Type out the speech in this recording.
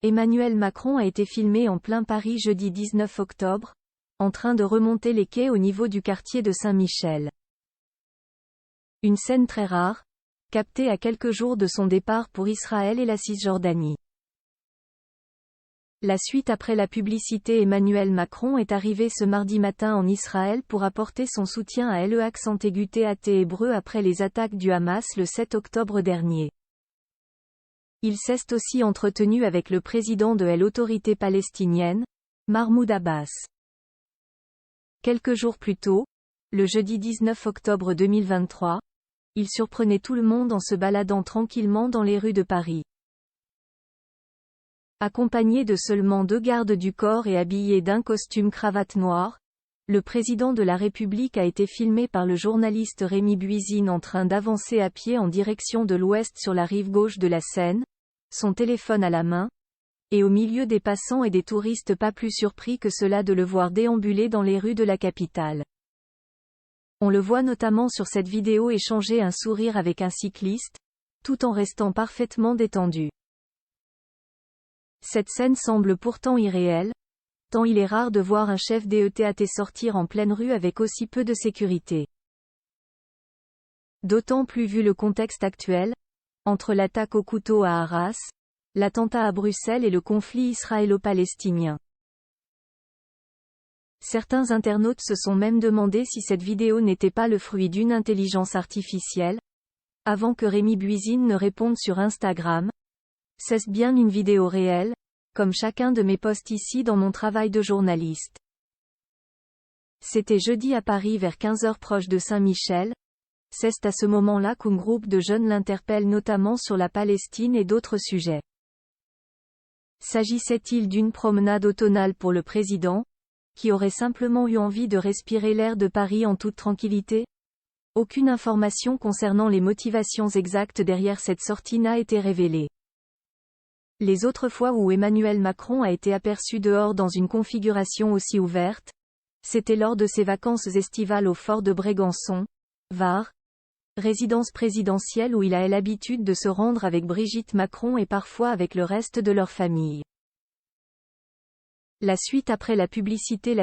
Emmanuel Macron a été filmé en plein Paris jeudi 19 octobre, en train de remonter les quais au niveau du quartier de Saint-Michel. Une scène très rare, captée à quelques jours de son départ pour Israël et la Cisjordanie. La suite après la publicité. Emmanuel Macron est arrivé ce mardi matin en Israël pour apporter son soutien à l'E-T hébreu après les attaques du Hamas le 7 octobre dernier. Il s'est aussi entretenu avec le président de l'Autorité palestinienne, Mahmoud Abbas. Quelques jours plus tôt, le jeudi 19 octobre 2023, il surprenait tout le monde en se baladant tranquillement dans les rues de Paris. Accompagné de seulement 2 gardes du corps et habillé d'un costume cravate noire, le président de la République a été filmé par le journaliste Rémi Buisine en train d'avancer à pied en direction de l'ouest sur la rive gauche de la Seine, son téléphone à la main, et au milieu des passants et des touristes pas plus surpris que cela de le voir déambuler dans les rues de la capitale. On le voit notamment sur cette vidéo échanger un sourire avec un cycliste, tout en restant parfaitement détendu. Cette scène semble pourtant irréelle, tant il est rare de voir un chef d'État sortir en pleine rue avec aussi peu de sécurité. D'autant plus vu le contexte actuel, entre l'attaque au couteau à Arras, l'attentat à Bruxelles et le conflit israélo-palestinien. Certains internautes se sont même demandé si cette vidéo n'était pas le fruit d'une intelligence artificielle, avant que Rémi Buisine ne réponde sur Instagram. C'est bien une vidéo réelle, comme chacun de mes posts ici dans mon travail de journaliste. C'était jeudi à Paris vers 15h proche de Saint-Michel. C'est à ce moment-là qu'un groupe de jeunes l'interpelle notamment sur la Palestine et d'autres sujets. S'agissait-il d'une promenade automnale pour le président, qui aurait simplement eu envie de respirer l'air de Paris en toute tranquillité? Aucune information concernant les motivations exactes derrière cette sortie n'a été révélée. Les autres fois où Emmanuel Macron a été aperçu dehors dans une configuration aussi ouverte, c'était lors de ses vacances estivales au fort de Brégançon, Var, résidence présidentielle où il a l'habitude de se rendre avec Brigitte Macron et parfois avec le reste de leur famille. La suite après la publicité.